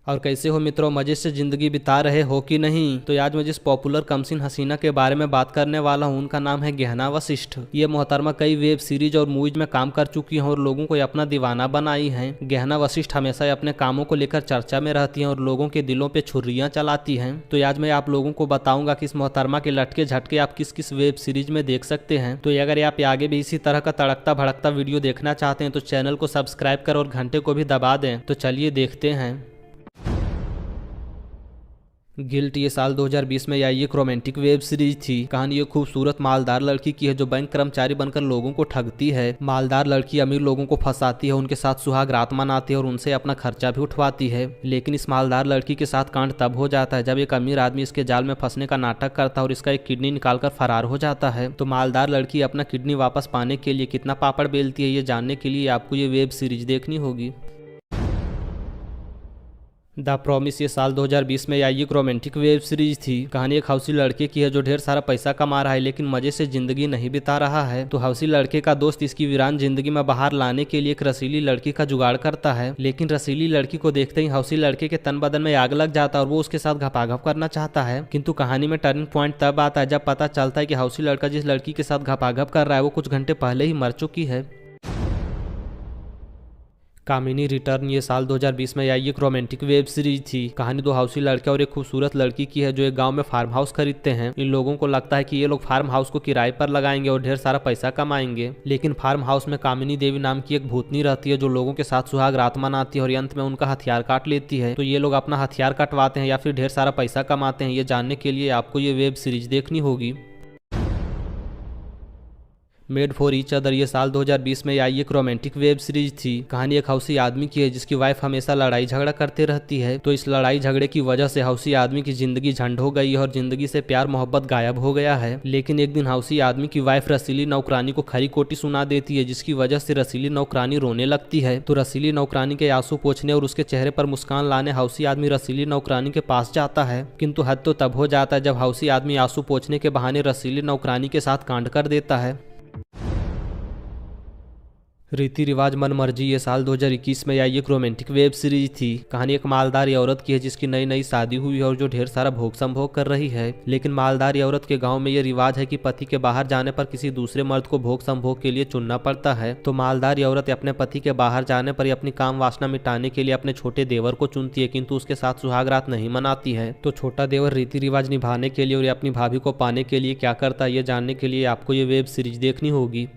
और कैसे हो मित्रों, मजे से जिंदगी बिता रहे हो कि नहीं। तो आज मैं जिस पॉपुलर कमसिन हसीना के बारे में बात करने वाला हूँ उनका नाम है गहना वशिष्ठ। ये मोहतरमा कई वेब सीरीज और मूवीज में काम कर चुकी हैं और लोगों को अपना दीवाना बनाई हैं। गहना वशिष्ठ हमेशा अपने कामों को लेकर चर्चा में रहती हैं और लोगों के दिलों पे छुरियां चलाती हैं। तो आज मैं आप लोगों को बताऊंगा कि इस मोहतरमा के लटके झटके आप किस किस वेब सीरीज में देख सकते हैं। तो अगर आप आगे भी इसी तरह का तड़कता भड़कता वीडियो देखना चाहते हैं तो चैनल को सब्सक्राइब कर और घंटे को भी दबा दें। तो चलिए देखते हैं। गिल्ट ये साल 2020 में आई एक रोमांटिक वेब सीरीज थी। कहानी एक खूबसूरत मालदार लड़की की है जो बैंक कर्मचारी बनकर लोगों को ठगती है। मालदार लड़की अमीर लोगों को फंसाती है, उनके साथ सुहाग रात मनाती है और उनसे अपना खर्चा भी उठवाती है। लेकिन इस मालदार लड़की के साथ कांड तब हो जाता है जब एक अमीर आदमी इसके जाल में फंसने का नाटक करता है और इसका एक किडनी निकालकर फरार हो जाता है। तो मालदार लड़की अपना किडनी वापस पाने के लिए कितना पापड़ बेलती है ये जानने के लिए आपको ये वेब सीरीज देखनी होगी। द प्रॉमिस ये साल 2020 में आई एक रोमांटिक वेब सीरीज थी। कहानी एक हौसी लड़के की है जो ढेर सारा पैसा कमा रहा है लेकिन मजे से जिंदगी नहीं बिता रहा है। तो हौसी लड़के का दोस्त इसकी वीरान जिंदगी में बाहर लाने के लिए एक रसीली लड़की का जुगाड़ करता है। लेकिन रसीली लड़की को देखते ही हौसी लड़के के तन बदन में आग लग जाता है और वो उसके साथ घपाघप करना चाहता है। किंतु कहानी में टर्निंग पॉइंट तब आता है जब पता चलता है कि हौसी लड़का जिस लड़की के साथ घपाघप कर रहा है वो कुछ घंटे पहले ही मर चुकी है। कामिनी रिटर्न ये साल 2020 में आई एक रोमांटिक वेब सीरीज थी। कहानी दो हौसी लड़के और एक खूबसूरत लड़की की है जो एक गांव में फार्म हाउस खरीदते हैं। इन लोगों को लगता है कि ये लोग फार्म हाउस को किराए पर लगाएंगे और ढेर सारा पैसा कमाएंगे। लेकिन फार्म हाउस में कामिनी देवी नाम की एक भूतनी रहती है जो लोगों के साथ सुहाग रात मनाती है और अंत में उनका हथियार काट लेती है। तो ये लोग अपना हथियार कटवाते हैं या फिर ढेर सारा पैसा कमाते हैं ये जानने के लिए आपको ये वेब सीरीज देखनी होगी। मेड फॉर ईच अदर ये साल 2020 में आई एक रोमांटिक वेब सीरीज थी। कहानी एक हौसी आदमी की है जिसकी वाइफ हमेशा लड़ाई झगड़ा करते रहती है। तो इस लड़ाई झगड़े की वजह से हौसी आदमी की जिंदगी झंड हो गई है और जिंदगी से प्यार मोहब्बत गायब हो गया है। लेकिन एक दिन हौसी आदमी की वाइफ रसीली नौकरानी को खरी कोटी सुना देती है जिसकी वजह से रसीली नौकरानी रोने लगती है। तो रसीली नौकरानी के आंसू पोंछने और उसके चेहरे पर मुस्कान लाने हौसी आदमी रसीली नौकरानी के पास जाता है। किंतु हद तो तब हो जाता है जब हौसी आदमी आंसू पोंछने के बहाने रसीली नौकरानी के साथ कांड कर देता है। रीति रिवाज मन मर्जी ये साल 2021 में आई एक रोमांटिक वेब सीरीज थी। कहानी एक मालदार औरत की है जिसकी नई नई शादी हुई है और जो ढेर सारा भोग संभोग कर रही है। लेकिन मालदार औरत के गांव में ये रिवाज है कि पति के बाहर जाने पर किसी दूसरे मर्द को भोग संभोग के लिए चुनना पड़ता है। तो मालदार औरत अपने पति के बाहर जाने पर अपनी काम वासना मिटाने के लिए अपने छोटे देवर को चुनती है किंतु उसके साथ सुहाग रात नहीं मनाती है। तो छोटा देवर रीति रिवाज निभाने के लिए और अपनी भाभी को पाने के लिए क्या करता है ये जानने के लिए आपको ये वेब सीरीज देखनी होगी।